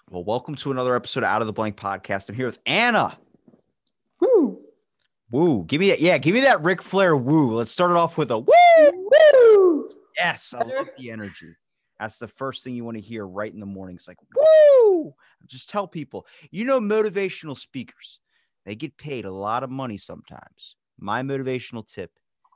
Well, welcome to another episode of Out of the Blank podcast. I'm here with Anna. Woo! Woo. Give me that Ric Flair woo. Let's start it off with a woo. Woo! Yes, I love the energy. That's the first thing you want to hear right in the morning. It's like, woo! Just tell people, motivational speakers, they get paid a lot of money sometimes. My motivational tip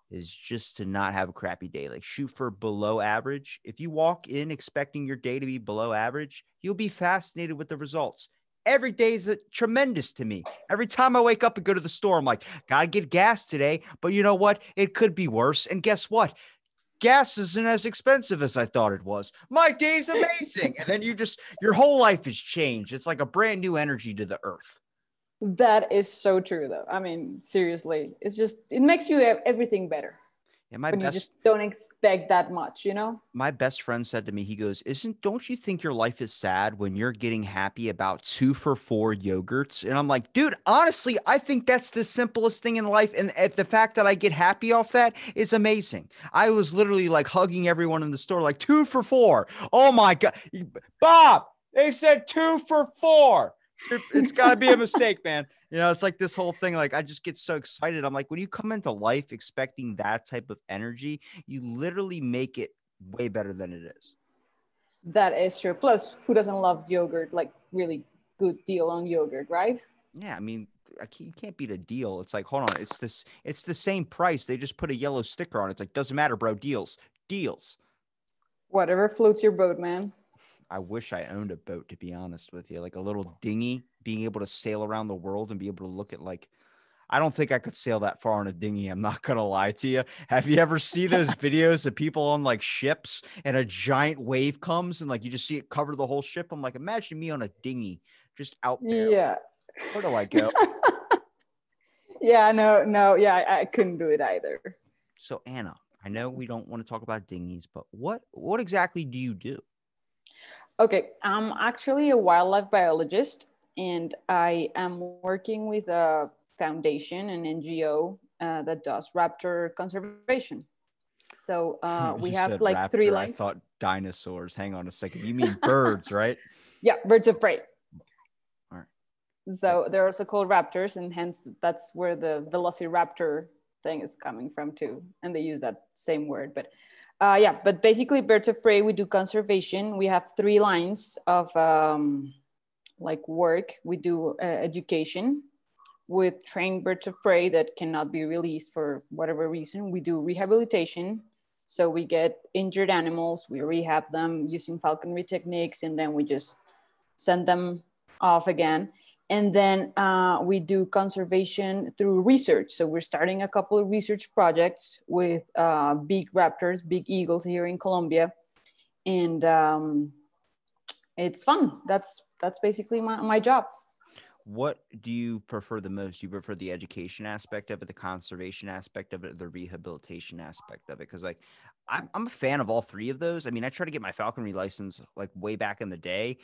is just to not have a crappy day. Like, shoot for below average. If you walk in expecting your day to be below average, you'll be fascinated with the results. Every day is tremendous to me. Every time I wake up and go to the store, I'm like, gotta get gas today. But you know what? It could be worse. And guess what? Gas isn't as expensive as I thought it was. My day's amazing. And then your whole life has changed. It's like a brand new energy to the earth. That is so true, though. I mean, seriously, it makes you have everything better. And you just don't expect that much, My best friend said to me, he goes, don't you think your life is sad when you're getting happy about 2 for $4 yogurts? And I'm like, dude, honestly, I think that's the simplest thing in life. And the fact that I get happy off that is amazing. I was literally like hugging everyone in the store, like 2 for $4. Oh my God. Bob, they said 2 for $4. It's got to be a mistake, man. It's like this whole thing. Like, I just get so excited. I'm like, when you come into life expecting that type of energy, you literally make it way better than it is. That is true. Plus, who doesn't love yogurt? Like, really good deal on yogurt, right? Yeah, I mean, you can't beat a deal. It's like, hold on, it's the same price. They just put a yellow sticker on it. It's like, doesn't matter, bro. Deals. Whatever floats your boat, man. I wish I owned a boat, to be honest with you, like a little dinghy, being able to sail around the world and be able to look at I don't think I could sail that far on a dinghy. I'm not going to lie to you. Have you ever seen those videos of people on like ships and a giant wave comes and like you just see it cover the whole ship? I'm like, imagine me on a dinghy just out there. Yeah. Where do I go? Yeah, no. Yeah, I couldn't do it either. So Anna, I know we don't want to talk about dinghies, but what exactly do you do? Okay, I'm actually a wildlife biologist, and I am working with a foundation, an NGO that does raptor conservation. So we have like raptor, 3 lines. I thought dinosaurs. Hang on a second. You mean birds, right? Yeah, birds of prey. All right. So they're also called raptors, and hence that's where the velociraptor thing is coming from too. And they use that same word, but but basically birds of prey, we do conservation. We have 3 lines of like work. We do education with trained birds of prey that cannot be released for whatever reason. We do rehabilitation. So we get injured animals, we rehab them using falconry techniques, and then we just send them off again. And then we do conservation through research. So we're starting a couple of research projects with big raptors, big eagles here in Colombia. And it's fun. That's basically my job. What do you prefer the most? Do you prefer the education aspect of it, the conservation aspect of it, the rehabilitation aspect of it? Because like I'm a fan of all 3 of those. I mean, I tried to get my falconry license like way back in the day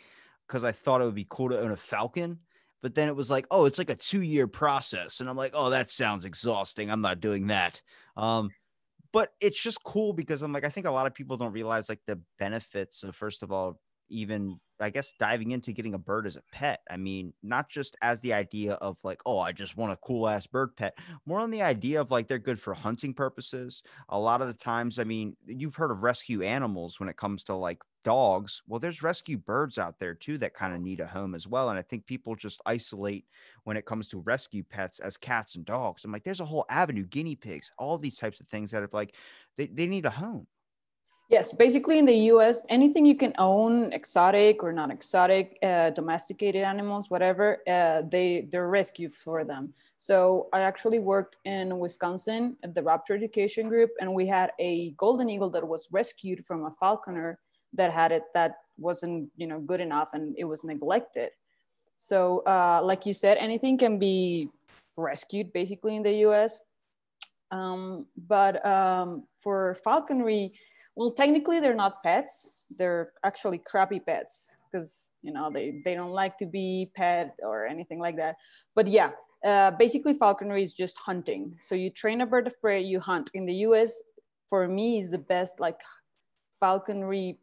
because I thought it would be cool to own a falcon. But then it was like, oh, it's like a 2-year process. And I'm like, oh, that sounds exhausting. I'm not doing that. But it's just cool because I'm like, I think a lot of people don't realize like the benefits of, first of all, even I guess diving into getting a bird as a pet. I mean, not just as the idea of like, oh, I just want a cool ass bird pet, more on the idea of like they're good for hunting purposes. A lot of the times, I mean, you've heard of rescue animals when it comes to like dogs. Well, there's rescue birds out there too that kind of need a home as well. And I think people just isolate when it comes to rescue pets as cats and dogs. I'm like, there's a whole avenue, guinea pigs, all these types of things that have like they need a home. Yes, basically in the US, anything you can own, exotic or non exotic, domesticated animals, whatever, they're rescued for them. So I actually worked in Wisconsin at the Raptor Education Group, and we had a golden eagle that was rescued from a falconer that had it that wasn't good enough, and it was neglected. So like you said, anything can be rescued basically in the US. But for falconry, well, technically they're not pets. They're actually crappy pets because they don't like to be pet or anything like that. But yeah, basically falconry is just hunting. So you train a bird of prey, you hunt. In the US, for me, is the best like falconry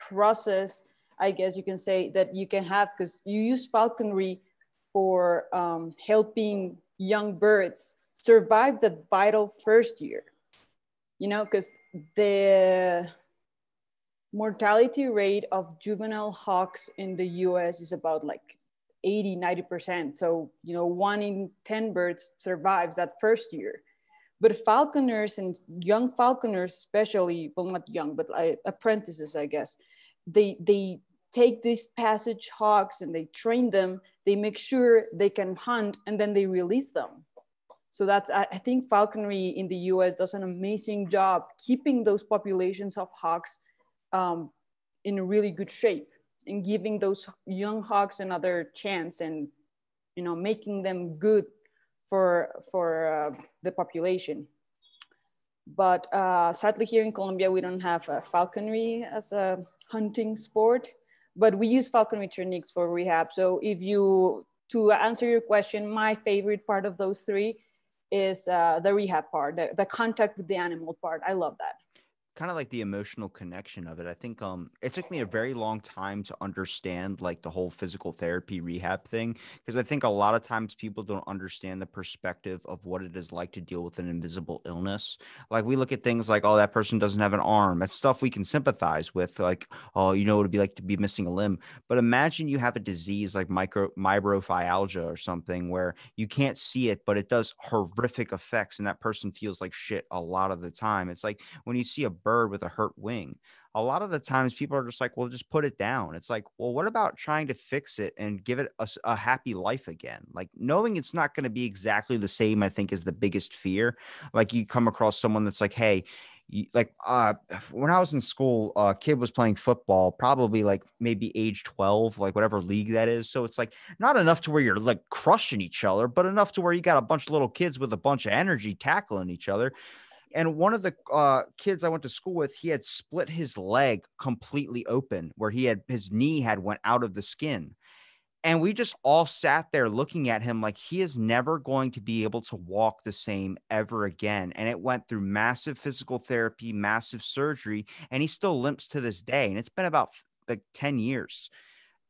process I guess you can say, that you can have, because you use falconry for helping young birds survive that vital first year, you know, because the mortality rate of juvenile hawks in the US is about like 80-90%. So, you know, 1 in 10 birds survives that first year. But falconers and young falconers, especially, well, not young, but apprentices, I guess, they take these passage hawks and they train them, they make sure they can hunt, and then they release them. So that's, I think falconry in the US does an amazing job keeping those populations of hawks in a really good shape, and giving those young hawks another chance, and, you know, making them good for the population. But sadly here in Colombia, we don't have falconry as a hunting sport, but we use falconry techniques for rehab. So to answer your question, my favorite part of those three is the rehab part, the contact with the animal part. I love that. Kind of like the emotional connection of it. I think it took me a very long time to understand like the whole physical therapy rehab thing, because I think a lot of times people don't understand the perspective of what it is like to deal with an invisible illness. Like we look at things like, oh, that person doesn't have an arm. That's stuff we can sympathize with, like, oh, you know what it'd be like to be missing a limb. But imagine you have a disease like myofibromialgia or something where you can't see it, but it does horrific effects, and that person feels like shit a lot of the time. It's like when you see a bird with a hurt wing, a lot of the times people are just like, well, just put it down. It's like, well, what about trying to fix it and give it a happy life again? Like knowing it's not going to be exactly the same, I think, is the biggest fear. Like you come across someone that's like, hey, when I was in school, a kid was playing football, probably like maybe age 12, like whatever league that is. So it's like not enough to where you're like crushing each other, but enough to where you got a bunch of little kids with a bunch of energy tackling each other. And one of the kids I went to school with, he had split his leg completely open, where his knee had went out of the skin. And we just all sat there looking at him like he is never going to be able to walk the same ever again. And it went through massive physical therapy, massive surgery, and he still limps to this day. And it's been about like 10 years.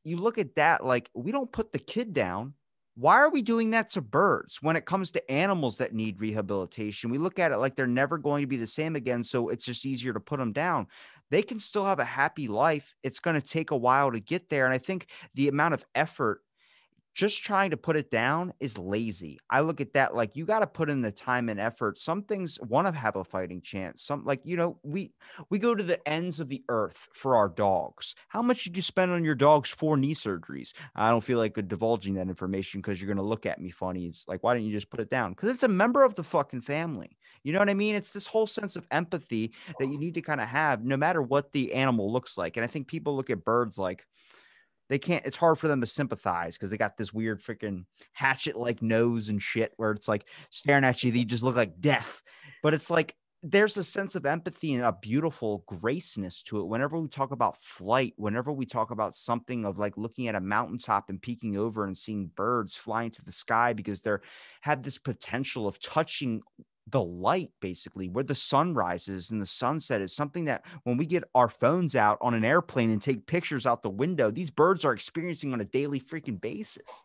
You look at that, like we don't put the kid down. Why are we doing that to birds? When it comes to animals that need rehabilitation, we look at it like they're never going to be the same again. So it's just easier to put them down. They can still have a happy life. It's going to take a while to get there. And I think the amount of effort just trying to put it down is lazy. I look at that like you got to put in the time and effort. Some things want to have a fighting chance. Some, like, you know, we go to the ends of the earth for our dogs. How much did you spend on your dog's 4 knee surgeries? I don't feel like divulging that information because you're going to look at me funny. It's like, why didn't you just put it down? Because it's a member of the fucking family. You know what I mean? It's this whole sense of empathy that you need to kind of have no matter what the animal looks like. And I think people look at birds like, they can't, it's hard for them to sympathize because they got this weird freaking hatchet like nose and shit where it's like staring at you, they just look like death. But it's like there's a sense of empathy and a beautiful graceness to it. Whenever we talk about flight, whenever we talk about something of like looking at a mountaintop and peeking over and seeing birds flying to the sky because they're have this potential of touching the light, basically where the sun rises and the sunset, is something that when we get our phones out on an airplane and take pictures out the window, these birds are experiencing on a daily freaking basis.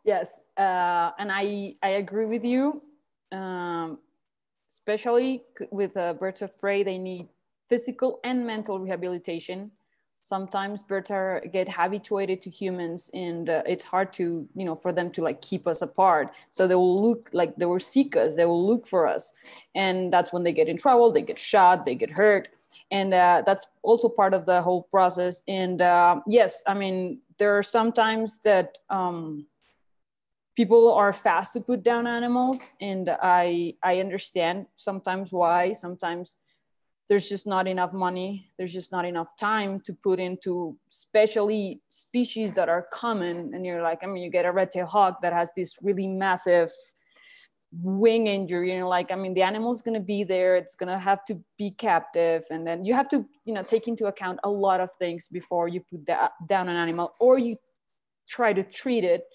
Yes, and I agree with you. Especially with birds of prey, they need physical and mental rehabilitation. Sometimes birds get habituated to humans, and it's hard to, you know, for them to like keep us apart. So they will look like they will seek us, they will look for us, and that's when they get in trouble. They get shot, they get hurt, and that's also part of the whole process. And yes, I mean, there are sometimes that people are fast to put down animals, and I understand sometimes why. Sometimes there's just not enough money, there's just not enough time to put into especially species that are common. And you're like, I mean, you get a red-tailed hawk that has this really massive wing injury, and you're like, I mean, the animal's going to be there, it's going to have to be captive, and then you have to, you know, take into account a lot of things before you put down an animal, or you try to treat it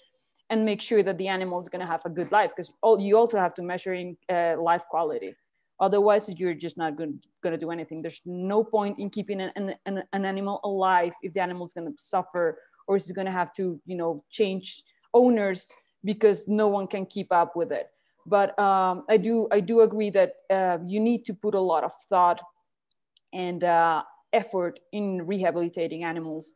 and make sure that the animal is going to have a good life, because you also have to measure in life quality Otherwise, you're just not going to do anything. There's no point in keeping an animal alive if the animal's going to suffer, or is going to have to, change owners because no one can keep up with it. But I do agree that you need to put a lot of thought and effort in rehabilitating animals,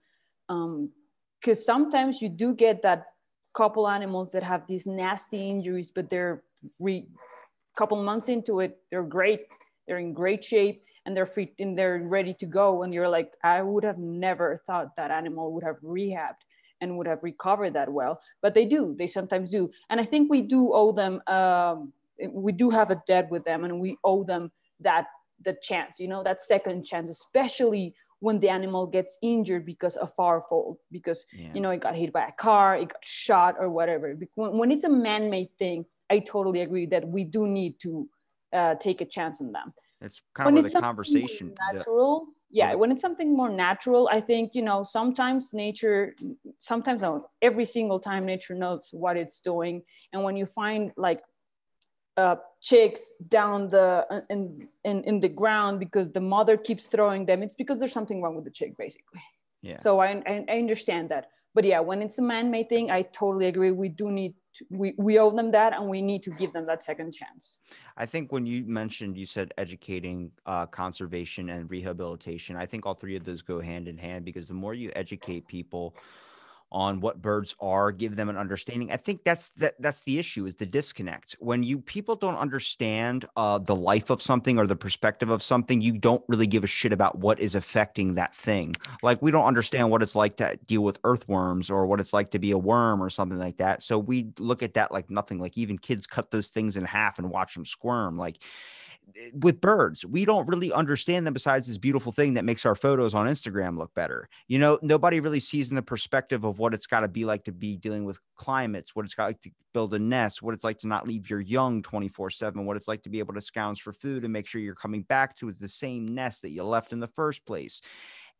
because sometimes you do get that couple animals that have these nasty injuries, but they're couple months into it, they're great, they're in great shape, and they're fit and they're ready to go. And you're like, I would have never thought that animal would have rehabbed and would have recovered that well, but they sometimes do. And I think we do owe them, we do have a debt with them, and we owe them the chance, that second chance, especially when the animal gets injured because of our fault, because it got hit by a car, it got shot or whatever. When it's a man-made thing, I totally agree that we do need to take a chance on them. It's kind of where the conversation natural. Yeah, when it's something more natural, I think, sometimes nature, sometimes no, every single time nature knows what it's doing. And when you find like chicks down in the ground because the mother keeps throwing them, it's because there's something wrong with the chick, basically. Yeah. So I understand that. But yeah, when it's a man-made thing, I totally agree. We do need we owe them that, and we need to give them that second chance. I think when you said educating, conservation, and rehabilitation, I think all three of those go hand in hand, because the more you educate people on what birds are, give them an understanding. I think that's the issue, is the disconnect. When people don't understand the life of something or the perspective of something, you don't really give a shit about what is affecting that thing. Like, we don't understand what it's like to deal with earthworms, or what it's like to be a worm or something like that. So we look at that like nothing. Like, even kids cut those things in half and watch them squirm. Like, with birds, we don't really understand them besides this beautiful thing that makes our photos on Instagram look better. Nobody really sees in the perspective of what it's got to be like to be dealing with climates, what it's got like to build a nest, what it's like to not leave your young 24/7, what it's like to be able to scourge for food and make sure you're coming back to the same nest that you left in the first place.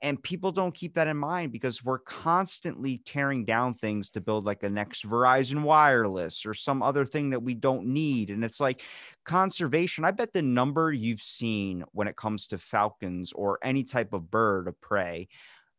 And people don't keep that in mind, because we're constantly tearing down things to build like a next Verizon Wireless or some other thing that we don't need. And it's like, conservation, I bet the number you've seen when it comes to falcons or any type of bird of prey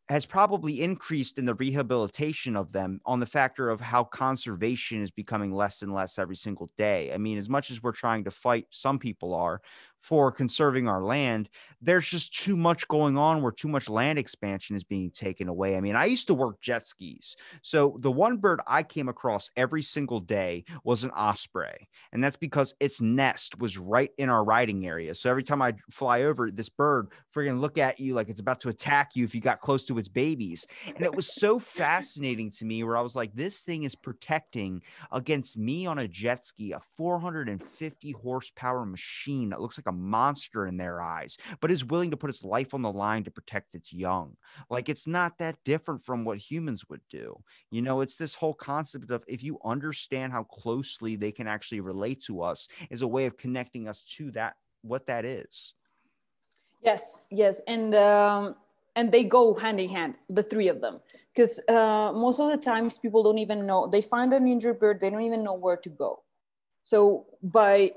has probably increased in the rehabilitation of them, on the factor of how conservation is becoming less and less every single day. I mean, as much as we're trying to fight, some people are, for conserving our land, there's just too much going on where too much land expansion is being taken away. I mean, I used to work jet skis. So the one bird I came across every single day was an osprey. And that's because its nest was right in our riding area. So every time I fly over, this bird friggin' look at you like it's about to attack you if you got close to its babies. And it was so fascinating to me, where I was like, this thing is protecting against me on a jet ski, a 450 horsepower machine that looks like a monster in their eyes, but is willing to put its life on the line to protect its young. Like, it's not that different from what humans would do. It's this whole concept of, if you understand how closely they can actually relate to us, is a way of connecting us to that, what that is. Yes. And they go hand in hand, the three of them, because most of the times people don't even know. They find an injured bird, they don't even know where to go. So by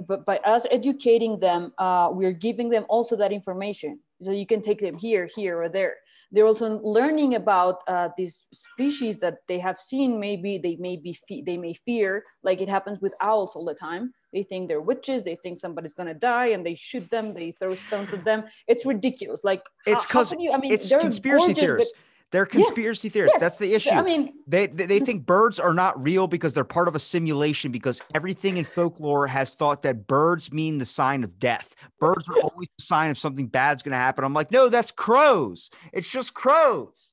us educating them, we're giving them also that information. So you can take them here, or there. They're also learning about these species that they have seen. Maybe they may fear, like it happens with owls all the time. They think they're witches. They think somebody's gonna die, and they shoot them. They throw stones at them. It's ridiculous. Like, it's because it's conspiracy theorists. They're conspiracy theorists. Yes. That's the issue. I mean, they think birds are not real because they're part of a simulation, because everything in folklore has thought that birds mean the sign of death. Birds are always the sign of something bad's going to happen. I'm like, no, that's crows. It's just crows.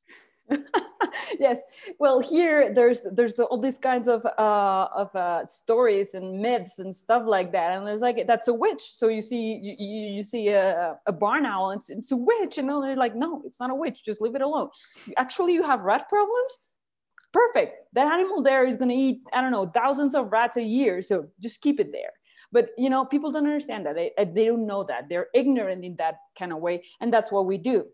Yes. Well, here there's all these kinds of stories and myths and stuff like that, and there's like, that's a witch. So you see a barn owl, and it's a witch, and they're like, no, it's not a witch. Just leave it alone. Actually, you have rat problems. Perfect. That animal there is going to eat, I don't know, thousands of rats a year. So just keep it there. But people don't understand that. They don't know that. They're ignorant in that kind of way, and that's what we do.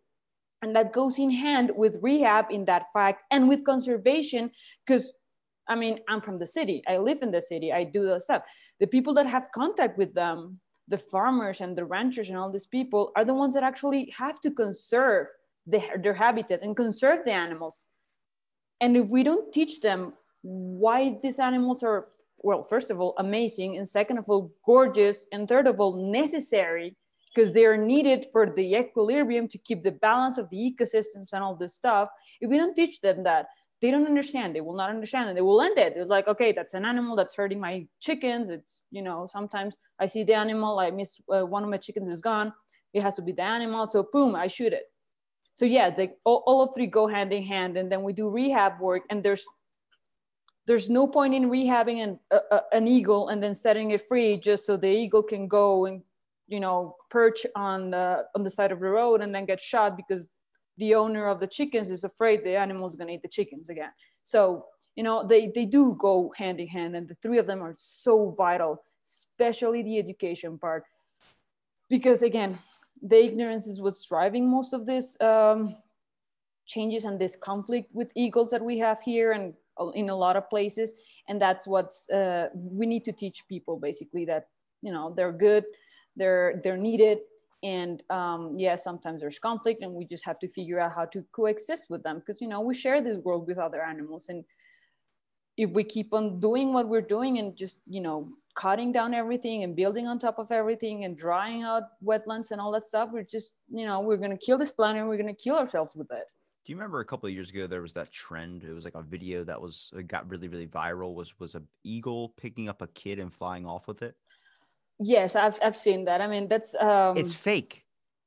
And that goes in hand with rehab in that fact, and with conservation, because I mean, I'm from the city. I live in the city. I do the stuff. The people that have contact with them, the farmers and the ranchers and all these people are the ones that actually have to conserve their habitat and conserve the animals. And if we don't teach them why these animals are, well, first of all, amazing, and second of all, gorgeous, and third of all, necessary, because they are needed for the equilibrium to keep the balance of the ecosystems and all this stuff. If we don't teach them that, they don't understand. They will not understand, and they will end it. It's like, okay, that's an animal that's hurting my chickens. It's, you know, sometimes I see the animal, I miss one of my chickens is gone. It has to be the animal. So boom, I shoot it. So yeah, it's like all of three go hand in hand. And then we do rehab work, and there's no point in rehabbing an eagle and then setting it free just so the eagle can go and, you know, perch on the side of the road and then get shot because the owner of the chickens is afraid the animal is going to eat the chickens again. So, you know, they do go hand in hand, and the three of them are so vital, especially the education part, because again, the ignorance is what's driving most of this changes and this conflict with eagles that we have here and in a lot of places. And that's what's we need to teach people, basically, that, you know, they're good, they're needed. And yeah, sometimes there's conflict, and we just have to figure out how to coexist with them, because, you know, we share this world with other animals. And if we keep on doing what we're doing and just, you know, cutting down everything and building on top of everything and drying out wetlands and all that stuff, we're just, you know, we're going to kill this planet and we're going to kill ourselves with it. Do you remember a couple of years ago, there was that trend? It was like a video that got really, really viral, was a eagle picking up a kid and flying off with it. Yes, I've seen that. I mean, that's it's fake.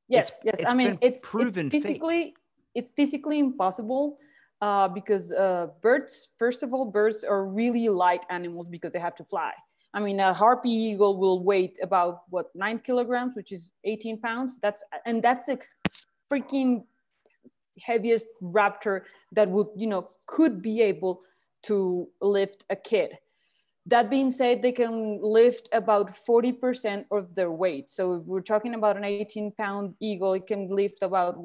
Yes, yes. I mean, it's proven physically fake. It's physically impossible because birds, first of all, birds are really light animals because they have to fly. I mean, a harpy eagle will weigh about 9 kilograms, which is 18 pounds. That's the freaking heaviest raptor that would, you know, could be able to lift a kid. That being said, they can lift about 40% of their weight. So if we're talking about an 18-pound eagle, it can lift about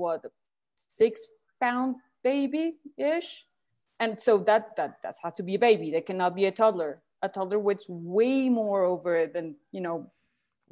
6-pound baby-ish. And so that has to be a baby. That cannot be a toddler. A toddler weighs way more over than, you know,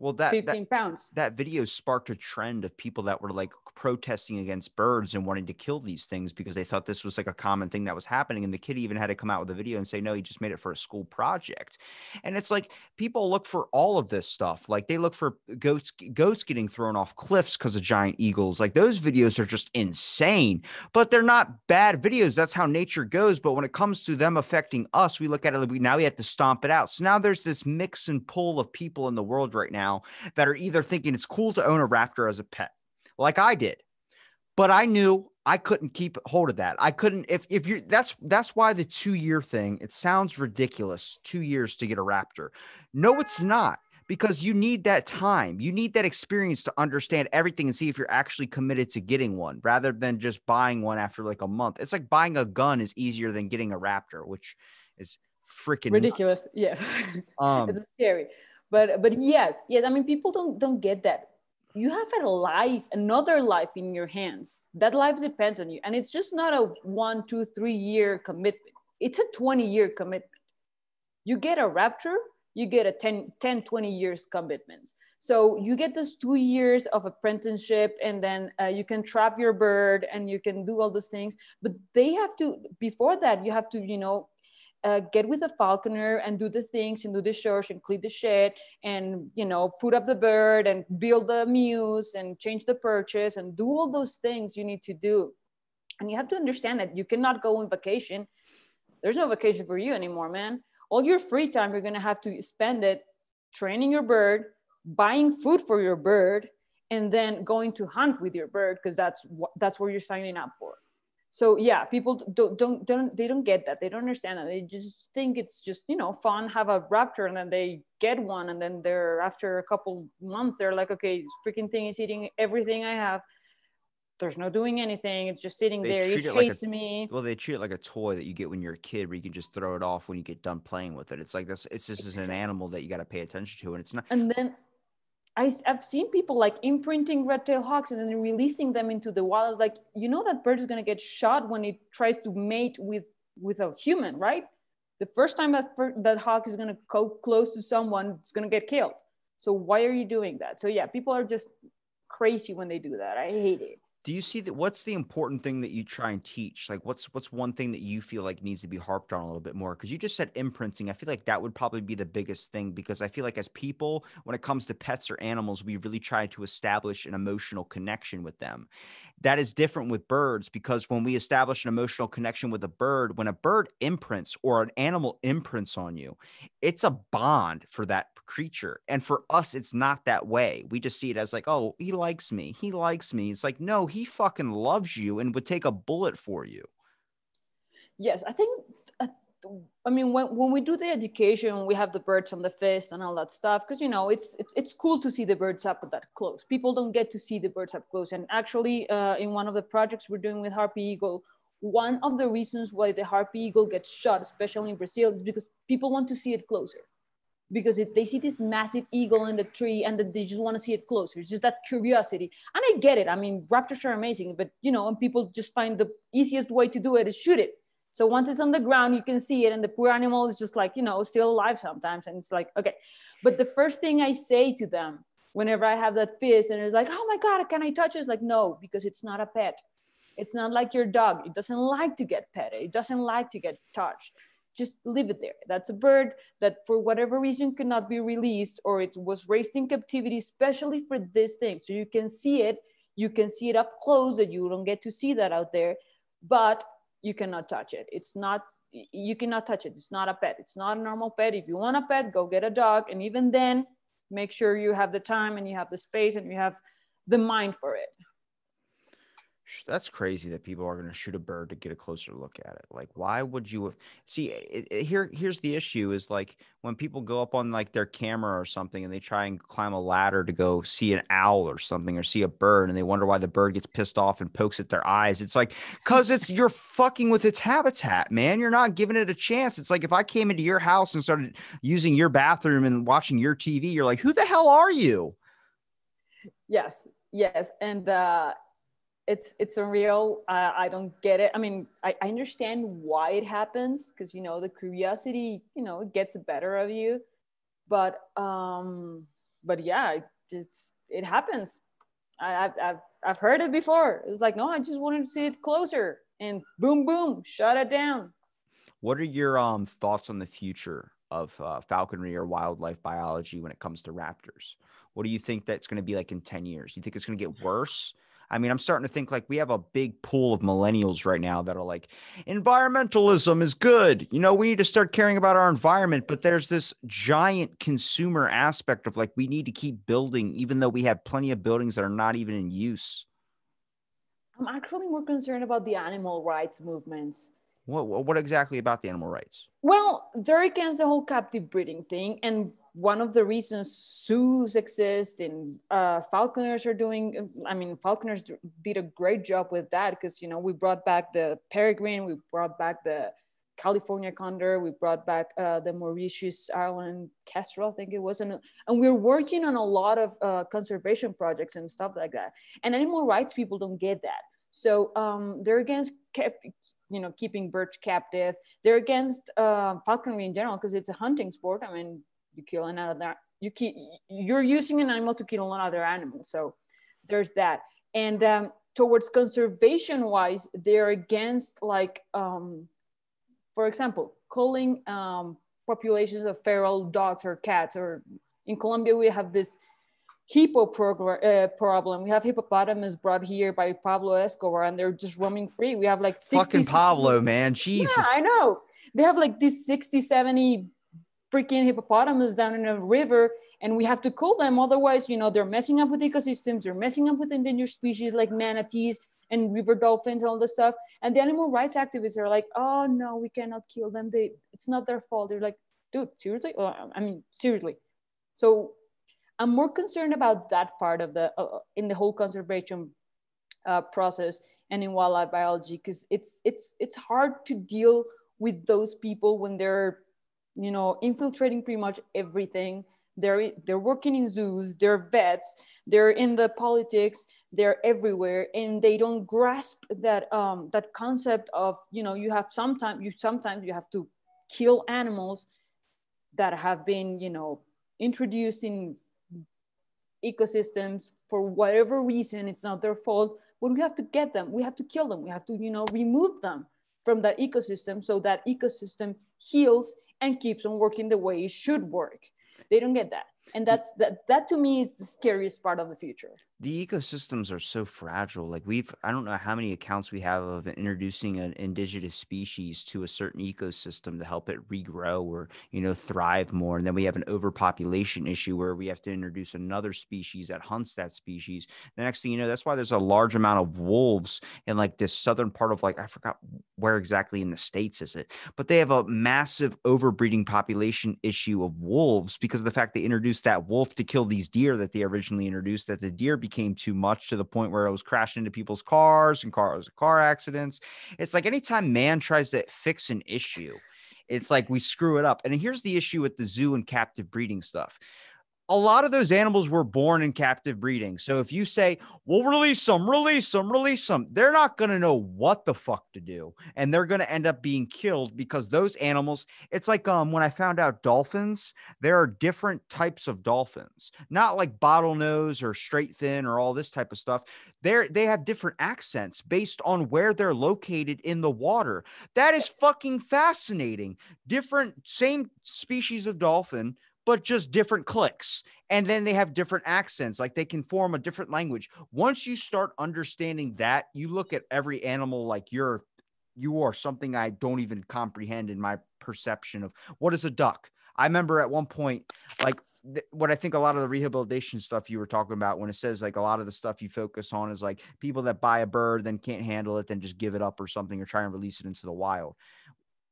well, 15 pounds. That video sparked a trend of people that were like protesting against birds and wanting to kill these things because they thought this was like a common thing that was happening. And the kid even had to come out with a video and say, no, he just made it for a school project. And it's like, people look for all of this stuff. Like they look for goats getting thrown off cliffs because of giant eagles. Like those videos are just insane, but they're not bad videos. That's how nature goes. But when it comes to them affecting us, we look at it, now we have to stomp it out. So now there's this mix and pull of people in the world right now that are either thinking it's cool to own a raptor as a pet, like I did, but I knew I couldn't keep hold of that. I couldn't, if you're, that's why the 2-year thing, it sounds ridiculous, 2 years to get a raptor. No, it's not, because you need that time. You need that experience to understand everything and see if you're actually committed to getting one rather than just buying one after like a month. It's like buying a gun is easier than getting a raptor, which is freaking ridiculous. Nuts. Yes. It's scary. But yes. I mean, people don't get that. You have another life in your hands. That life depends on you. And it's just not a 1, 2, 3 year commitment. It's a 20-year commitment. You get a raptor, you get a 10, 20 years commitment. So you get this 2 years of apprenticeship, and then you can trap your bird and you can do all those things. But they have to, before that, you have to, you know, get with a falconer and do the things and do the chores and clean the shed and, you know, put up the bird and build the mews and change the perches and do all those things you need to do. And you have to understand that you cannot go on vacation. There's no vacation for you anymore, man. All your free time, you're going to have to spend it training your bird, buying food for your bird, and then going to hunt with your bird, because that's what you're signing up for. So yeah, people don't get that. They don't understand that. They just think it's just, you know, fun, have a raptor, and then they get one, and then they're, after a couple months, they're like, okay, this freaking thing is eating everything I have. There's no doing anything. It's just sitting there. It hates me. Well, they treat it like a toy that you get when you're a kid, where you can just throw it off when you get done playing with it. It's like this. It's just an animal that you got to pay attention to, and it's not. And then I've seen people like imprinting red-tailed hawks and then releasing them into the wild. Like, you know, that bird is going to get shot when it tries to mate with a human, right? The first time that hawk is going to go close to someone, it's going to get killed. So why are you doing that? So yeah, people are just crazy when they do that. I hate it. Do you see that? What's the important thing that you try and teach? Like, what's one thing that you feel like needs to be harped on a little bit more? Because you just said imprinting. I feel like that would probably be the biggest thing, because I feel like as people, when it comes to pets or animals, we really try to establish an emotional connection with them. That is different with birds, because when we establish an emotional connection with a bird, when a bird imprints or an animal imprints on you, it's a bond for that creature. And for us, it's not that way. We just see it as like, oh, he likes me. He likes me. It's like, no, he fucking loves you and would take a bullet for you. Yes, I think, I mean, when we do the education, we have the birds on the fist and all that stuff, because, you know, it's cool to see the birds up that close. People don't get to see the birds up close. And actually, in one of the projects we're doing with Harpy Eagle, one of the reasons why the Harpy Eagle gets shot, especially in Brazil, is because people want to see it closer. Because they see this massive eagle in the tree and they just want to see it closer. It's just that curiosity. And I get it. I mean, raptors are amazing, but, you know, and people just find the easiest way to do it is shoot it. So once it's on the ground, you can see it, and the poor animal is just like, you know, still alive sometimes. And it's like, okay. But the first thing I say to them whenever I have that fist and it's like, oh my God, can I touch it? It's like, no, because it's not a pet. It's not like your dog. It doesn't like to get petted. It doesn't like to get touched. Just leave it there. That's a bird that for whatever reason could not be released, or it was raised in captivity, especially for this thing. So you can see it up close, that you don't get to see that out there, but you cannot touch it. You cannot touch it. It's not a pet. It's not a normal pet. If you want a pet, go get a dog. And even then, make sure you have the time and you have the space and you have the mind for it. That's crazy that people are going to shoot a bird to get a closer look at it. Like, why would you see here's the issue is like when people go up on like their camera or something and they try and climb a ladder to go see an owl or something, or see a bird, and they wonder why the bird gets pissed off and pokes at their eyes. It's like, cause you're fucking with its habitat, man. You're not giving it a chance. It's like, if I came into your house and started using your bathroom and watching your TV, you're like, who the hell are you? Yes. And, it's unreal. I don't get it. I mean, I understand why it happens, because, you know, the curiosity, you know, it gets the better of you. But yeah, it happens. I've heard it before. It's like, no, I just wanted to see it closer, and boom, boom, shut it down. What are your thoughts on the future of falconry or wildlife biology when it comes to raptors? What do you think that's going to be like in 10 years? Do you think it's going to get worse? I mean, I'm starting to think like we have a big pool of millennials right now that are like, environmentalism is good. You know, we need to start caring about our environment. But there's this giant consumer aspect of like, we need to keep building, even though we have plenty of buildings that are not even in use. I'm actually more concerned about the animal rights movements. What exactly about the animal rights? Well, they're against the whole captive breeding thing. And one of the reasons zoos exist and falconers are doing, I mean, falconers did a great job with that, because, you know, we brought back the peregrine, we brought back the California condor, we brought back the Mauritius island kestrel, I think it was. And we're working on a lot of conservation projects and stuff like that. And animal rights people don't get that. So they're against keeping birds captive. They're against falconry in general, because it's a hunting sport. I mean, you kill another, you're using an animal to kill another animal. So there's that. And towards conservation wise, they're against, like, for example, culling populations of feral dogs or cats. Or in Colombia, we have this hippo problem. We have hippopotamus brought here by Pablo Escobar, and they're just roaming free. We have like 60, fucking Pablo, man. Jesus. Yeah, I know. They have like these 60, 70 freaking hippopotamus down in a river, and we have to cull them. Otherwise, you know, they're messing up with ecosystems. They're messing up with endangered species like manatees and river dolphins and all this stuff. And the animal rights activists are like, oh no, we cannot kill them. It's not their fault. They're like, dude, seriously? I mean, seriously. So I'm more concerned about that part of the in the whole conservation process and in wildlife biology, because it's hard to deal with those people when they're, you know, infiltrating pretty much everything. They're working in zoos, they're vets, they're in the politics, they're everywhere, and they don't grasp that that concept of, you know, sometimes you have to kill animals that have been, you know, introduced in ecosystems for whatever reason. It's not their fault, but we have to get them. We have to kill them. We have to, you know, remove them from that ecosystem so that ecosystem heals and keeps on working the way it should work. They don't get that. And that to me is the scariest part of the future. The ecosystems are so fragile. Like I don't know how many accounts we have of introducing an indigenous species to a certain ecosystem to help it regrow or, you know, thrive more. And then we have an overpopulation issue where we have to introduce another species that hunts that species. The next thing you know, that's why there's a large amount of wolves in like this southern part of, like, I forgot where exactly in the States is it, but they have a massive overbreeding population issue of wolves because of the fact they introduced that wolf to kill these deer that they originally introduced, that the deer became too much to the point where it was crashing into people's cars and car accidents. It's like anytime man tries to fix an issue, it's like we screw it up. And here's the issue with the zoo and captive breeding stuff. A lot of those animals were born in captive breeding. So if you say, well, release them, they're not going to know what the fuck to do. And they're going to end up being killed because those animals, it's like when I found out dolphins, there are different types of dolphins, not like bottlenose or straight fin or all this type of stuff. They have different accents based on where they're located in the water. That is fucking fascinating. Same species of dolphin, but just different clicks. And then they have different accents, like they can form a different language. Once you start understanding that, you look at every animal like you are something I don't even comprehend in my perception of what is a duck. I remember at one point, like what I think a lot of the rehabilitation stuff you were talking about, when it says like a lot of the stuff you focus on is like people that buy a bird, then can't handle it, then just give it up or something, or try and release it into the wild.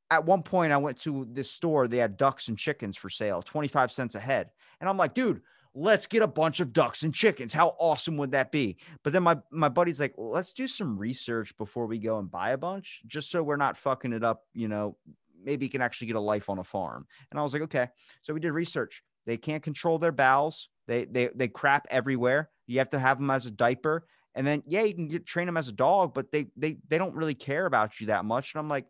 At one point I went to this store, they had ducks and chickens for sale, 25 cents a head. And I'm like, dude, let's get a bunch of ducks and chickens. How awesome would that be? But then my buddy's like, well, let's do some research before we go and buy a bunch, just so we're not fucking it up. You know, maybe you can actually get a life on a farm. And I was like, okay. So we did research. They can't control their bowels. They crap everywhere. You have to have them as a diaper. And then, yeah, you can train them as a dog, but they don't really care about you that much. And I'm like,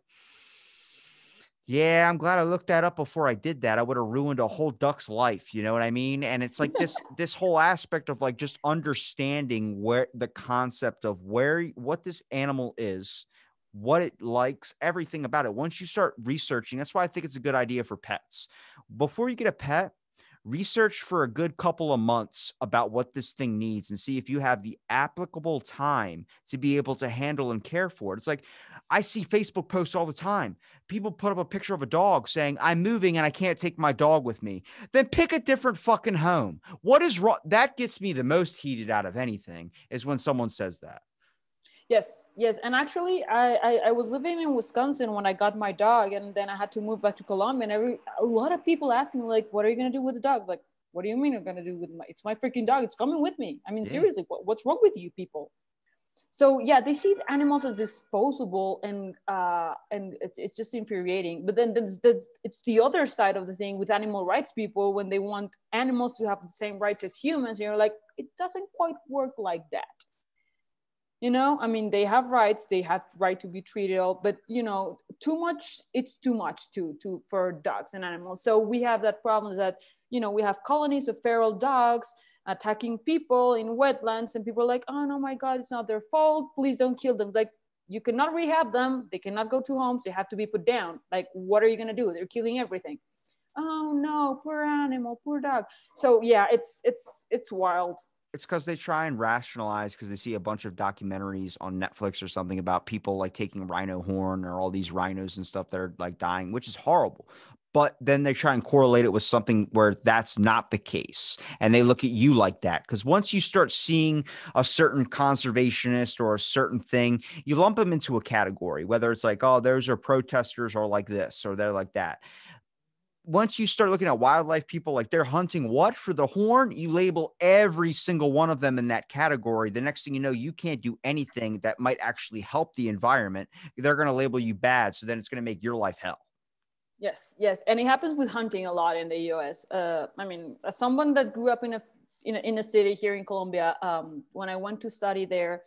yeah, I'm glad I looked that up before I did that. I would have ruined a whole duck's life. You know what I mean? And it's like this whole aspect of like just understanding where the concept of what this animal is, what it likes, everything about it. Once you start researching, that's why I think it's a good idea for pets. Before you get a pet, research for a good couple of months about what this thing needs and see if you have the applicable time to be able to handle and care for it. It's like, I see Facebook posts all the time. People put up a picture of a dog saying, I'm moving and I can't take my dog with me. Then pick a different fucking home. What is wrong? That gets me the most heated out of anything, is when someone says that. Yes. And actually, I was living in Wisconsin when I got my dog, and then I had to move back to Colombia. And a lot of people asking me, like, what are you going to do with the dog? Like, what do you mean I'm going to do with it's my freaking dog. It's coming with me. I mean, yeah. Seriously, what's wrong with you people? So yeah, they see animals as disposable, and it's just infuriating. But then it's the other side of the thing with animal rights people, when they want animals to have the same rights as humans. You're like, it doesn't quite work like that. You know, I mean, they have rights, they have the right to be treated all, but you know, it's too much for dogs and animals. So we have that problem that, you know, we have colonies of feral dogs attacking people in wetlands, and people are like, oh no, my God, it's not their fault. Please don't kill them. Like, you cannot rehab them. They cannot go to homes. They have to be put down. Like, what are you going to do? They're killing everything. Oh no, poor animal, poor dog. So yeah, it's wild. It's because they try and rationalize, because they see a bunch of documentaries on Netflix or something about people like taking rhino horn or all these rhinos and stuff that are like dying, which is horrible. But then they try and correlate it with something where that's not the case. And they look at you like that. Because once you start seeing a certain conservationist or a certain thing, you lump them into a category, whether it's like, oh, those are protesters or like this, or they're like that. Once you start looking at wildlife people, like they're hunting what for the horn, you label every single one of them in that category. The next thing you know, you can't do anything that might actually help the environment. They're going to label you bad. So then it's going to make your life hell. Yes. And it happens with hunting a lot in the US. I mean, as someone that grew up in a city here in Colombia, when I went to study there,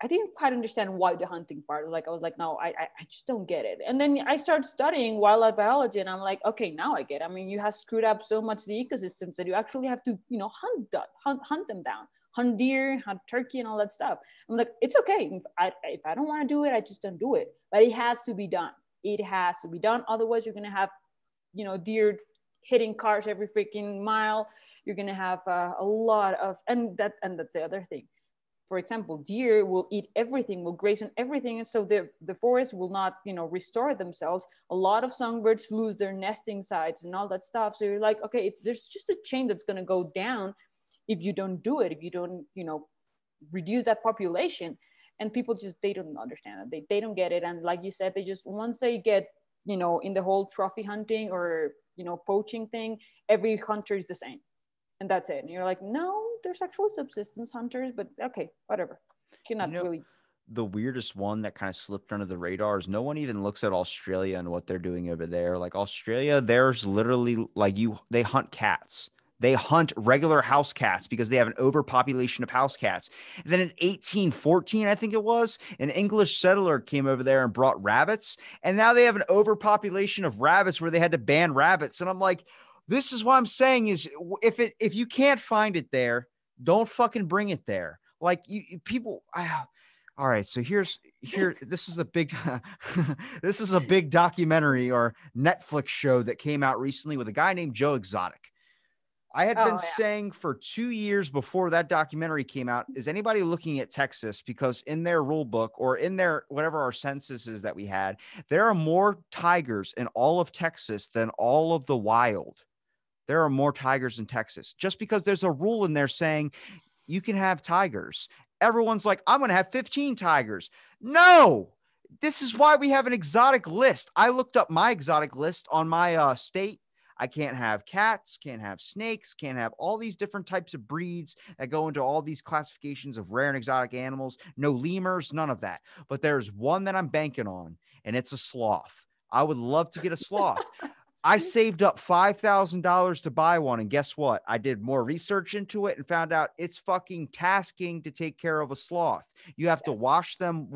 I didn't quite understand why the hunting part. Like I was like, no, I just don't get it. And then I started studying wildlife biology, and I'm like, okay, now I get it. I mean, you have screwed up so much the ecosystems that you actually have to, you know, hunt them down, hunt deer, hunt turkey, and all that stuff. I'm like, it's okay. If I don't want to do it, I just don't do it. But it has to be done. It has to be done. Otherwise, you're gonna have, you know, deer hitting cars every freaking mile. You're gonna have a lot of, and that's the other thing. For example, deer will eat everything, will graze on everything, and so the forest will not, you know, restore themselves. A lot of songbirds lose their nesting sites and all that stuff. So you're like, okay, there's just a chain that's going to go down if you don't do it, if you don't, you know, reduce that population. And people just, they don't understand it. They don't get it. And like you said, they just, once they get, you know, in the whole trophy hunting or, you know, poaching thing, every hunter is the same. And that's it. And you're like, no, there's actual subsistence hunters, but okay, whatever. Cannot really. The weirdest one that kind of slipped under the radar is no one even looks at Australia and what they're doing over there. Like Australia, there's literally like they hunt cats. They hunt regular house cats because they have an overpopulation of house cats. And then in 1814, I think it was, an English settler came over there and brought rabbits. And now they have an overpopulation of rabbits where they had to ban rabbits. And I'm like, this is what I'm saying is if you can't find it there, don't fucking bring it there. Like people. All right, so this is a big this is a big documentary or Netflix show that came out recently with a guy named Joe Exotic. I had been saying for 2 years before that documentary came out, is anybody looking at Texas? Because in their rule book or in their whatever our census is that we had, there are more tigers in all of Texas than all of the wild. There are more tigers in Texas just because there's a rule in there saying you can have tigers. Everyone's like, I'm going to have 15 tigers. No, this is why we have an exotic list. I looked up my exotic list on my state. I can't have cats, can't have snakes, can't have all these different types of breeds that go into all these classifications of rare and exotic animals. No lemurs, none of that. But there's one that I'm banking on, and it's a sloth. I would love to get a sloth. I saved up $5,000 to buy one. And guess what? I did more research into it and found out it's fucking tasking to take care of a sloth. You have to wash them,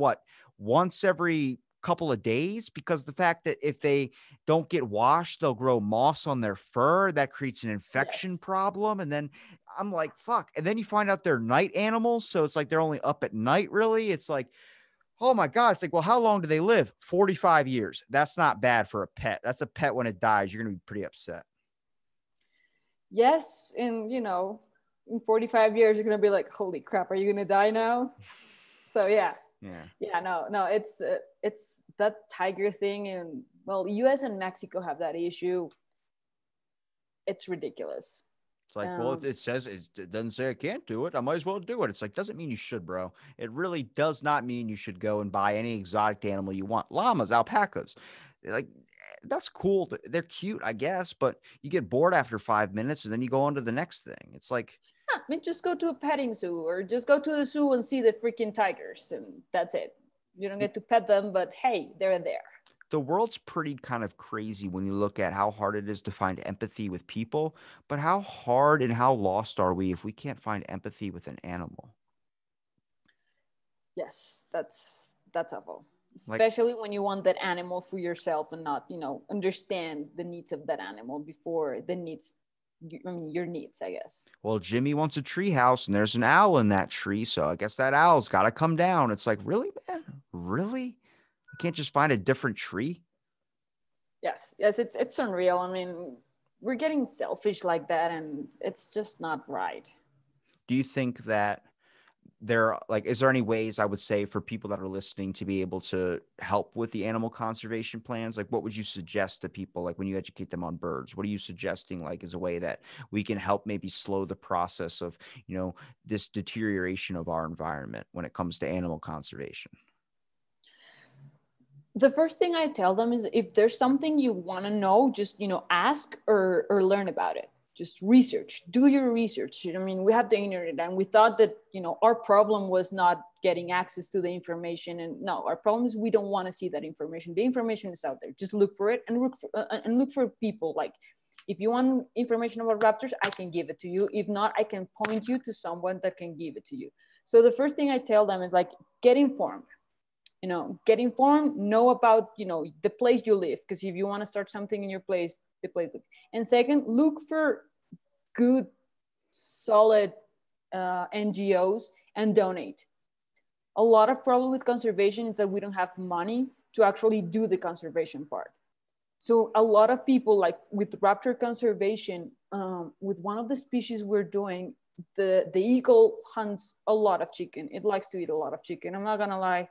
once every couple of days, because the fact that if they don't get washed, they'll grow moss on their fur. That creates an infection problem. And then I'm like, fuck. And then you find out they're night animals. So it's like they're only up at night, really. It's like, oh my God. It's like, well, how long do they live? 45 years. That's not bad for a pet. That's a pet when it dies. You're going to be pretty upset. Yes. And, you know, in 45 years, you're going to be like, holy crap, are you going to die now? So, yeah. No, it's that tiger thing. And well, US and Mexico have that issue. It's ridiculous. It's like, well, it says it doesn't say I can't do it. I might as well do it. It's like, doesn't mean you should, bro. It really does not mean you should go and buy any exotic animal you want. Llamas, alpacas, like that's cool. They're cute, I guess, but you get bored after 5 minutes and then you go on to the next thing. It's like, I mean, just go to a petting zoo or just go to the zoo and see the freaking tigers, and that's it. You don't get to pet them, but hey, they're there. The world's pretty kind of crazy when you look at how hard it is to find empathy with people, but how hard and how lost are we if we can't find empathy with an animal? Yes, that's awful. Especially when you want that animal for yourself and not, you know, understand the needs of that animal before the needs, your needs, I guess. Well, Jimmy wants a tree house and there's an owl in that tree, so I guess that owl's got to come down. It's like, really, man? Really? I can't just find a different tree? Yes, it's unreal. I mean, we're getting selfish like that, and it's just not right. Do you think that is there any ways, I would say, for people that are listening to be able to help with the animal conservation plans? Like, what would you suggest to people, like when you educate them on birds? What are you suggesting, like, as a way that we can help maybe slow the process of, you know, this deterioration of our environment when it comes to animal conservation? The first thing I tell them is if there's something you want to know, just, you know, ask or learn about it. Just research, do your research. I mean, we have the internet and we thought that, you know, our problem was not getting access to the information. And no, our problem is we don't want to see that information. The information is out there. Just look for it and look for people. Like, if you want information about raptors, I can give it to you. If not, I can point you to someone that can give it to you. So the first thing I tell them is like, get informed. Get informed, know about, the place you live. Because if you want to start something in your place, the place. And second, look for good, solid NGOs and donate. A lot of problem with conservation is that we don't have money to actually do the conservation part. So a lot of people, like with raptor conservation, with one of the species we're doing, the eagle hunts a lot of chicken. It likes to eat a lot of chicken. I'm not gonna lie.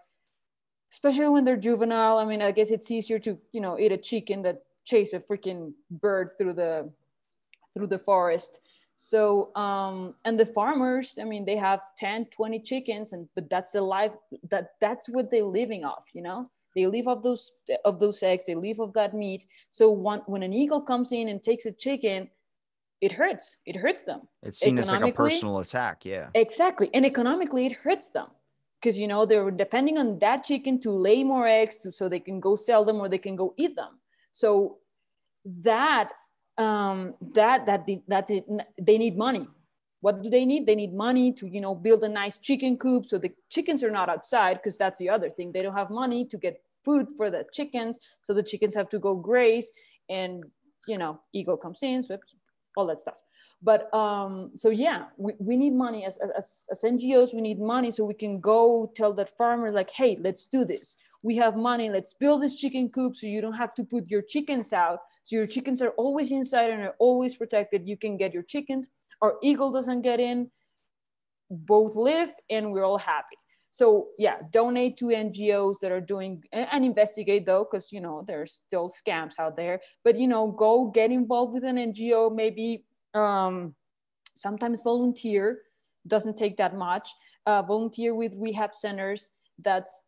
Especially when they're juvenile. I mean, I guess it's easier to, eat a chicken that chase a freaking bird through the forest. So, and the farmers, I mean, they have 10, 20 chickens, but that's the life, that's what they're living off, They live off those eggs, they live off that meat. So when an eagle comes in and takes a chicken, it hurts them. It's seen as like a personal attack. Yeah, exactly. And economically it hurts them. Because they're depending on that chicken to lay more eggs so they can go sell them or they can go eat them. So they need money. What do they need? They need money to build a nice chicken coop so the chickens are not outside, because that's the other thing. They don't have money to get food for the chickens, so the chickens have to go graze, and eagle comes in, swips, all that stuff. But so yeah, we need money as NGOs. We need money so we can go tell that farmers like, hey, let's do this. We have money. Let's build this chicken coop so you don't have to put your chickens out. So your chickens are always inside and are always protected. You can get your chickens. Our eagle doesn't get in. Both live and we're all happy. So yeah, donate to NGOs that are doing, and investigate though, because there's still scams out there. But go get involved with an NGO, maybe. Sometimes volunteer, doesn't take that much. Volunteer with rehab centers. That's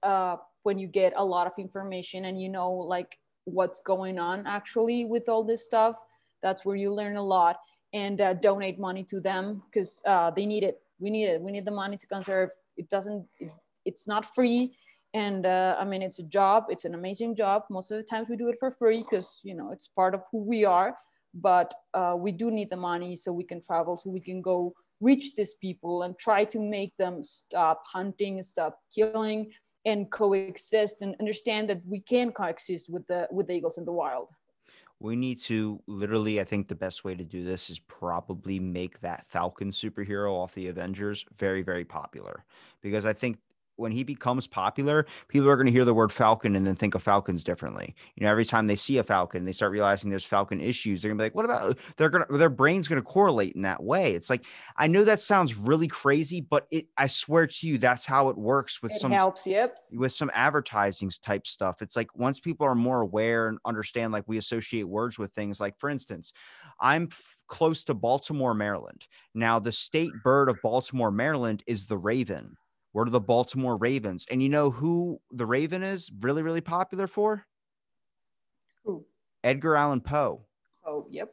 when you get a lot of information and like what's going on actually with all this stuff. That's where you learn a lot. And donate money to them, because they need it. We need the money to conserve. It's not free. And I mean, it's a job. It's an amazing job. Most of the times we do it for free because it's part of who we are. But we do need the money so we can travel, so we can go reach these people and try to make them stop hunting, stop killing, and coexist, and understand that we can coexist with the eagles in the wild. We need to literally, I think the best way to do this is probably make that Falcon superhero off the Avengers very, very popular, because I think when he becomes popular, people are going to hear the word Falcon and then think of Falcons differently. Every time they see a Falcon, they start realizing there's Falcon issues. They're gonna be like, what about, their brain's going to correlate in that way. It's like, I know that sounds really crazy, but I swear to you, that's how it works with helps. Yep. With some advertising type stuff. It's like, once people are more aware and understand, like, we associate words with things. Like, for instance, I'm close to Baltimore, Maryland. Now, the state bird of Baltimore, Maryland is the raven. We're the Baltimore Ravens. And you know who the Raven is really, really popular for? Who? Edgar Allan Poe. Oh, yep.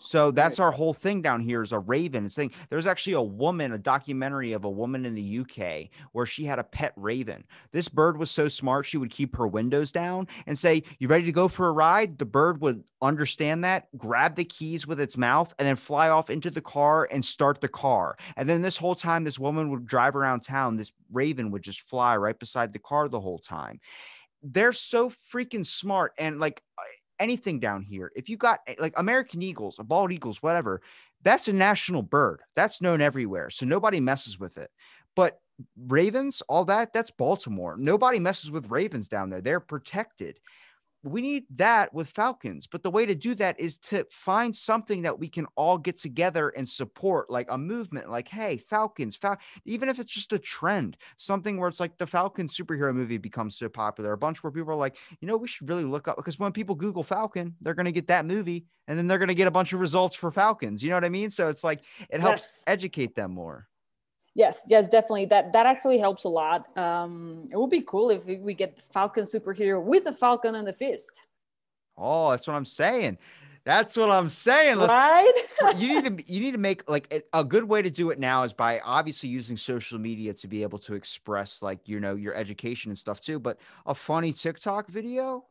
So that's our whole thing down here, is a raven. It's saying there's actually a documentary of a woman in the UK where she had a pet raven. This bird was so smart, she would keep her windows down and say, "You ready to go for a ride?" The bird would understand that, grab the keys with its mouth, and then fly off into the car and start the car. And then this whole time, this woman would drive around town. This raven would just fly right beside the car the whole time. They're so freaking smart. And like, anything down here, if you got like American eagles, bald eagles, whatever, that's a national bird. That's known everywhere. So nobody messes with it. But ravens, all that's Baltimore. Nobody messes with ravens down there. They're protected. We need that with falcons. But the way to do that is to find something that we can all get together and support, like a movement, like, hey, falcons, even if it's just a trend, something where it's like the Falcon superhero movie becomes so popular, a bunch where people are like, we should really look up, because when people Google Falcon, they're going to get that movie, and then they're going to get a bunch of results for falcons. You know what I mean? So it's like, it helps educate them more. Yes, definitely. That actually helps a lot. It would be cool if we get the Falcon superhero with a falcon and the fist. Oh, that's what I'm saying. That's what I'm saying. Right? you need to make like a good way to do it now is by obviously using social media to be able to express, like, your education and stuff too. But a funny TikTok video,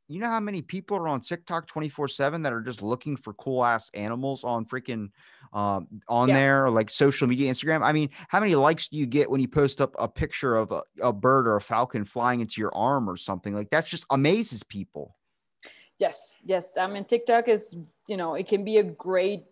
you know how many people are on TikTok 24/7 that are just looking for cool ass animals on freaking on Yeah. there, or like social media, Instagram? I mean, how many likes do you get when you post up a picture of a bird or a falcon flying into your arm or something? Like that just amazes people. Yes, yes. I mean, TikTok is, it can be a great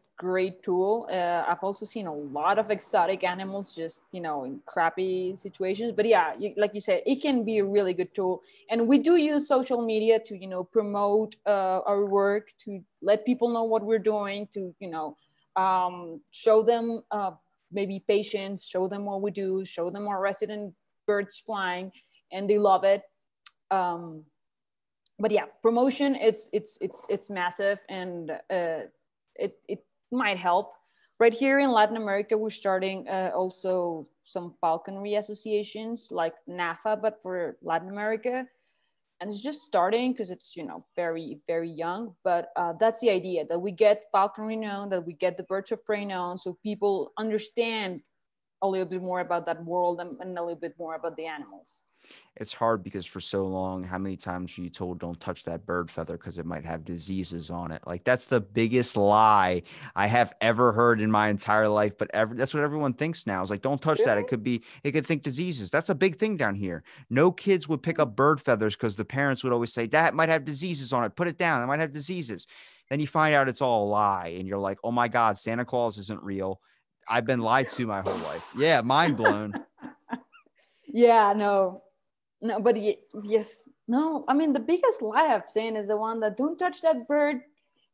tool. I've also seen a lot of exotic animals just, in crappy situations. But yeah, like you said, it can be a really good tool. And we do use social media to, promote our work, to let people know what we're doing, to, show them maybe patients, show them what we do, show them our resident birds flying, and they love it. But yeah, promotion, it's massive, and it might help. Right here in Latin America, we're starting also some falconry associations like NAFA, but for Latin America. And it's just starting because it's, very, very young. But that's the idea, that we get falconry known, that we get the birds of prey known, so people understand a little bit more about that world, and a little bit more about the animals. It's hard because for so long, how many times were you told don't touch that bird feather because it might have diseases on it? Like that's the biggest lie I have ever heard in my entire life. But that's what everyone thinks now. Is like, don't touch that. Really? It could think diseases. That's a big thing down here. No kids would pick up bird feathers because the parents would always say that might have diseases on it. Put it down. It might have diseases. Then you find out it's all a lie, and you're like, oh my God, Santa Claus isn't real. I've been lied to my whole life. Yeah, mind blown. Yeah, no. No, but yes, no. I mean, the biggest lie I've seen is the one that don't touch that bird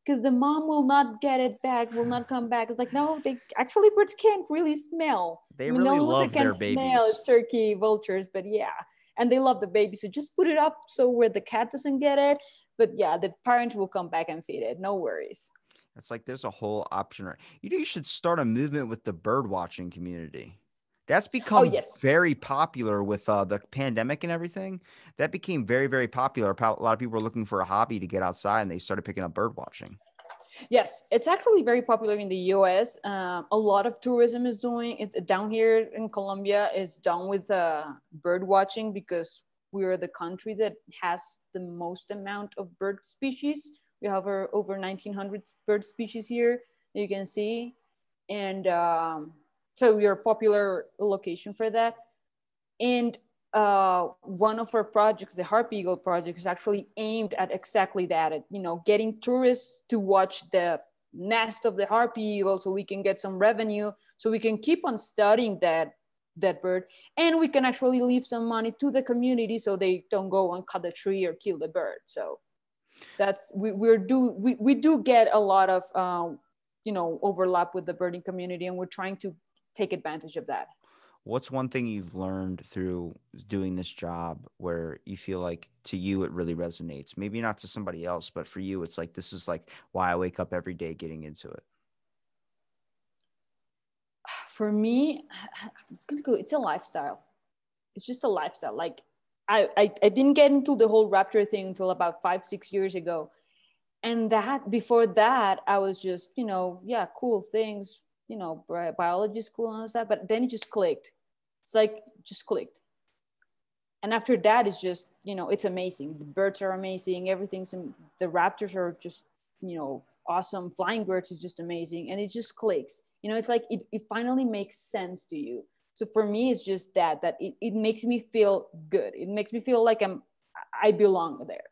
because the mom will not get it back, will not come back. It's like, no, they actually, birds can't really smell. They I mean, the really only ones that love can their smell babies. is turkey, vultures, but yeah, and they love the baby. So just put it up so where the cat doesn't get it. But yeah, the parents will come back and feed it. No worries. It's like there's a whole option. You know, you should start a movement with the bird watching community. That's Oh become yes. very popular with the pandemic and everything. That became very, very popular. A lot of people were looking for a hobby to get outside, and they started picking up bird watching. Yes, it's actually very popular in the US. A lot of tourism is doing it down here in Colombia, is done with bird watching because we're the country that has the most amount of bird species. We have over 1900 bird species here, you can see. And so we're a popular location for that. And one of our projects, the Harpy-eagle project, is actually aimed at exactly that, at, getting tourists to watch the nest of the Harpy-eagle so we can get some revenue, so we can keep on studying that bird, and we can actually leave some money to the community so they don't go and cut the tree or kill the bird. So that's we do get a lot of overlap with the birding community, and we're trying to take advantage of that. What's one thing you've learned through doing this job where you feel like to you it really resonates? Maybe not to somebody else, but for you, it's like this is like why I wake up every day getting into it. For me, I'm gonna go, it's a lifestyle. It's just a lifestyle. Like I didn't get into the whole raptor thing until about 5-6 years ago. And that before that, I was just, yeah, cool things, biology school and stuff, but then it just clicked. It's like just clicked. And after that, it's just, it's amazing. The birds are amazing. Everything's, the raptors are just, awesome. Flying birds is just amazing. And it just clicks. It's like it finally makes sense to you. So for me, it's just that it makes me feel good. It makes me feel like I belong there.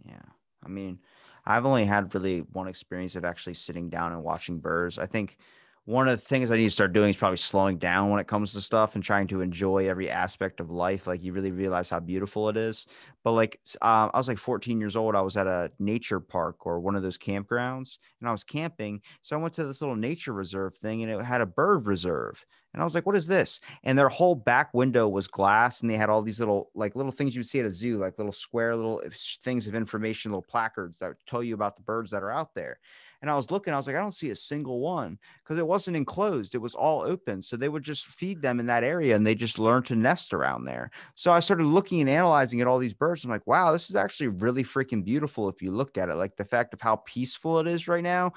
Yeah. I mean, I've only had really one experience of actually sitting down and watching birds. I think one of the things I need to start doing is probably slowing down when it comes to stuff and trying to enjoy every aspect of life. Like you really realize how beautiful it is. But like, I was like 14 years old. I was at a nature park or one of those campgrounds, and I was camping. So I went to this little nature reserve thing, and it had a bird reserve. And I was like, what is this? And their whole back window was glass, and they had all these little things you would see at a zoo, like little square little things of information, little placards that would tell you about the birds that are out there. And I was looking, I was like, I don't see a single one because it wasn't enclosed. It was all open. So they would just feed them in that area, and they just learned to nest around there. So I started looking and analyzing at all these birds. I'm like, wow, this is actually really freaking beautiful if you look at it. Like the fact of how peaceful it is right now.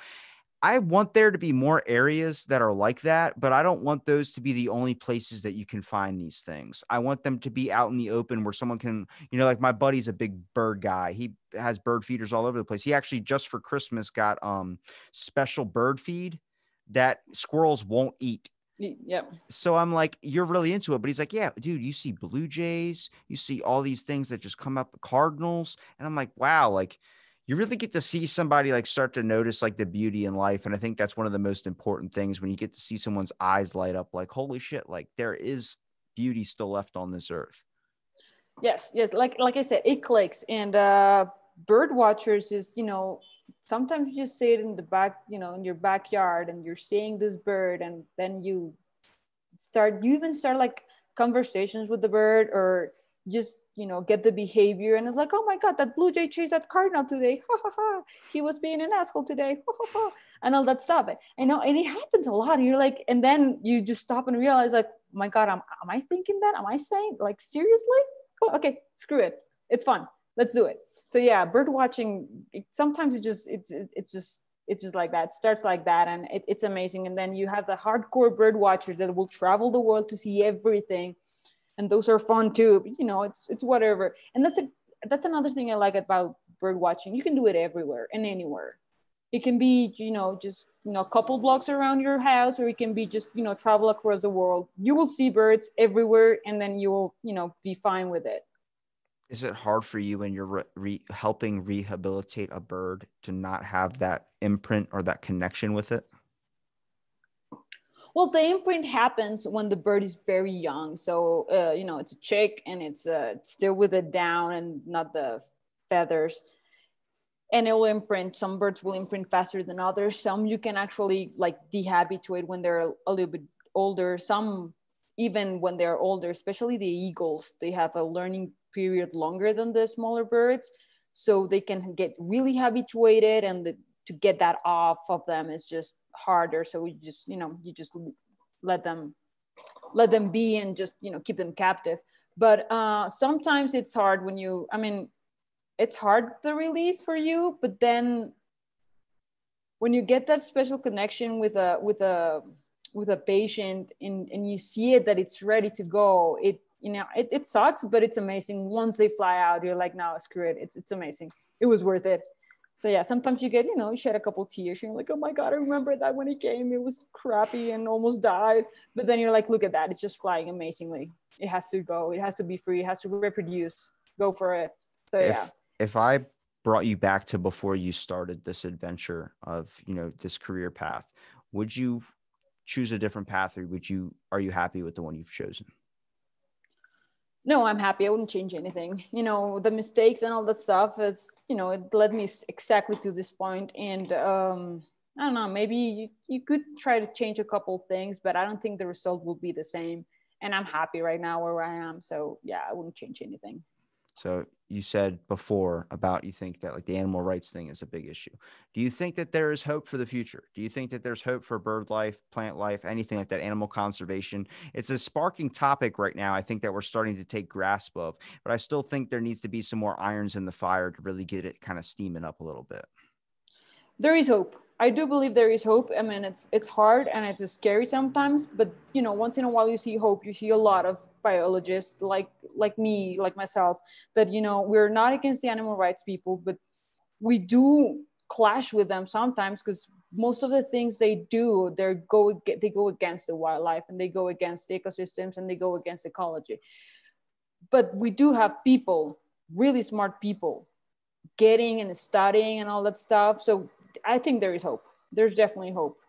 I want there to be more areas that are like that, but I don't want those to be the only places that you can find these things. I want them to be out in the open where someone can, like my buddy's a big bird guy. He has bird feeders all over the place. He actually just for Christmas got special bird feed that squirrels won't eat. Yep. So I'm like, you're really into it. But he's like, yeah, dude, you see blue jays, you see all these things that just come up, cardinals. And I'm like, wow, like you really get to see somebody like start to notice like the beauty in life. And I think that's one of the most important things when you get to see someone's eyes light up, like, holy shit, like there is beauty still left on this earth. Yes. Like I said, it clicks. And bird watchers is, sometimes you just see it in the back, in your backyard, and you're seeing this bird, and then you even start like conversations with the bird, or just get the behavior, and it's like, oh my god, that blue jay chased that cardinal today, ha ha ha, he was being an asshole today, ha ha ha, and all that stuff. And it happens a lot, and you're like, and then you just stop and realize like, oh my god, am I thinking that, am I saying, like, seriously? Oh, okay, screw it, it's fun, let's do it. So yeah, bird watching, sometimes it's just like that. It starts like that, and it's amazing. And then you have the hardcore bird watchers that will travel the world to see everything, and those are fun too. But, it's whatever. And that's another thing I like about bird watching. You can do it everywhere and anywhere. It can be just a couple blocks around your house, or it can be just travel across the world. You will see birds everywhere, and then you will be fine with it. Is it hard for you when you're helping rehabilitate a bird to not have that imprint or that connection with it? Well, the imprint happens when the bird is very young. So, it's a chick, and it's still with the down and not the feathers. And it will imprint. Some birds will imprint faster than others. Some you can actually like dehabituate when they're a little bit older. Some even when they're older, especially the eagles, they have a learning period longer than the smaller birds. So they can get really habituated, and to get that off of them is just harder. So you just let them be, and just keep them captive. But sometimes it's hard it's hard the release for you, but then when you get that special connection with a patient, and you see it that it's ready to go, it sucks, but it's amazing. Once they fly out, you're like, no, screw it, it's amazing, it was worth it. So yeah, sometimes you get, you shed a couple tears. You're like, oh my God, I remember that when he came, it was crappy and almost died. But then you're like, look at that. It's just flying amazingly. It has to go. It has to be free. It has to reproduce. Go for it. So yeah. If I brought you back to before you started this adventure of, this career path, would you choose a different path, or are you happy with the one you've chosen? No, I'm happy. I wouldn't change anything. The mistakes and all that stuff is, it led me exactly to this point. And I don't know, maybe you could try to change a couple things, but I don't think the result will be the same. And I'm happy right now where I am. So yeah, I wouldn't change anything. So you said before about you think that like the animal rights thing is a big issue. Do you think that there is hope for the future? Do you think that there's hope for bird life, plant life, anything like that, animal conservation? It's a sparking topic right now, I think, that we're starting to take grasp of, but I still think there needs to be some more irons in the fire to really get it kind of steaming up a little bit. There is hope. I do believe there is hope. I mean, it's hard and it's scary sometimes, but once in a while you see hope. You see a lot of biologists like me, like myself, that we're not against the animal rights people, but we do clash with them sometimes, because most of the things they do, they go against the wildlife, and they go against the ecosystems, and they go against ecology. But we do have people, really smart people, getting and studying and all that stuff. So I think there is hope. There's definitely hope.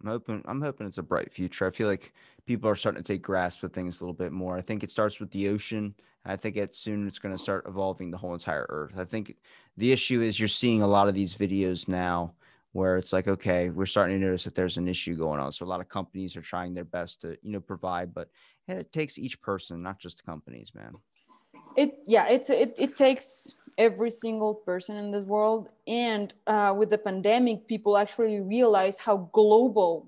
I'm hoping it's a bright future. I feel like people are starting to take grasp of things a little bit more. I think it starts with the ocean. I think soon it's going to start evolving the whole entire earth. I think the issue is you're seeing a lot of these videos now where it's like, okay, we're starting to notice that there's an issue going on. So a lot of companies are trying their best to, provide, but it takes each person, not just companies, man. It takes every single person in this world. And with the pandemic, people actually realize how global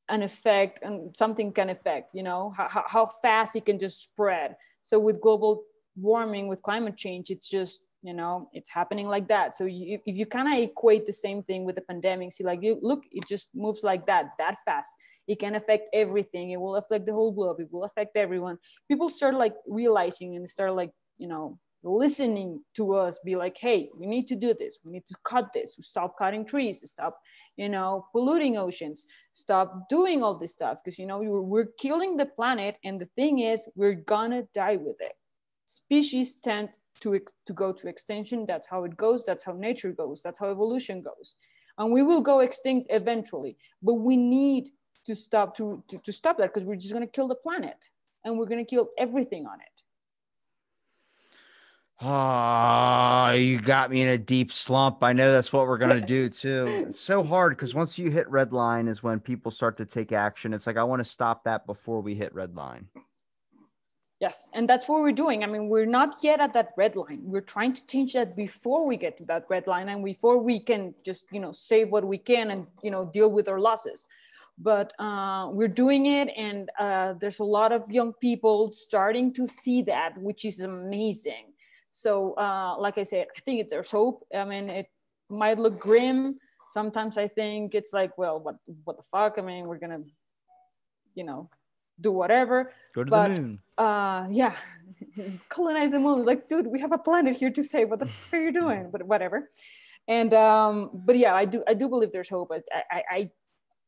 an effect and something can affect, how fast it can just spread. So with global warming, with climate change, it's just You know, it's happening like that. So if you kind of equate the same thing with the pandemic, see, like, you look, it just moves like that fast. It can affect everything. It will affect the whole globe. It will affect everyone. People start like realizing and start like, you know, listening to us, be like, hey, we need to do this. We need to cut this. Stop cutting trees. Stop, you know, polluting oceans. Stop doing all this stuff. Because, you know, we're killing the planet. And the thing is, we're gonna die with it. Species tend to go to extinction. That's how it goes. That's how nature goes. That's how evolution goes. And we will go extinct eventually. But we need to stop to stop that, because we're just going to kill the planet and we're going to kill everything on it. Oh, you got me in a deep slump. I know that's what we're going to do too. It's so hard because once you hit red line is when people start to take action. It's like, I want to stop that before we hit red line. Yes, and that's what we're doing. I mean, we're not yet at that red line. We're trying to change that before we get to that red line and before we can just, you know, save what we can and, you know, deal with our losses. But we're doing it, and there's a lot of young people starting to see that, which is amazing. So like I said, I think there's hope. I mean, it might look grim. Sometimes I think it's like, well, what the fuck? I mean, we're gonna, you know, do whatever. Go to the moon. Yeah, colonize the moon. Like, dude, we have a planet here to save. What the fuck are you doing? But whatever. And but yeah, I do believe there's hope.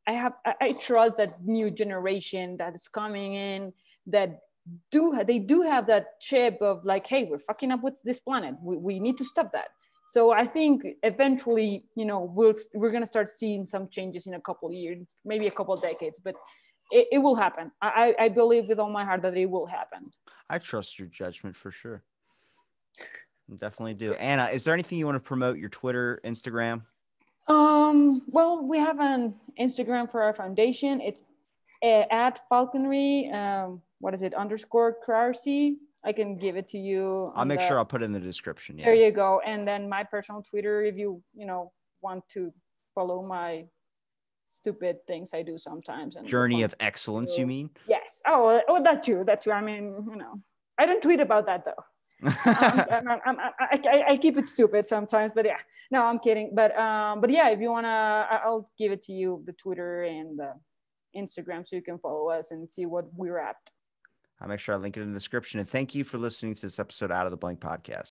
I trust that new generation that is coming in, that they do have that chip of like, hey, we're fucking up with this planet. We need to stop that. So I think eventually, you know, we're gonna start seeing some changes in a couple of years, maybe a couple of decades, but it will happen. I believe with all my heart that it will happen. I trust your judgment for sure. I definitely do. Anna, is there anything you want to promote? Your Twitter, Instagram? Well, we have an Instagram for our foundation. It's at Falconry. What is it? _Crarcy. I can give it to you. I'll make sure I'll put it in the description. Yeah. There you go. And then my personal Twitter, if you know, want to follow my stupid things I do sometimes. And Journey of excellence, you mean? Yes. Oh, that too. I mean, you know, I don't tweet about that though. I keep it stupid sometimes, but yeah, no, I'm kidding. But yeah, if you wanna, I'll give it to you, the Twitter and the Instagram, so you can follow us and see what we're at. I'll make sure I link it in the description. And thank you for listening to this episode Out of the Blank podcast.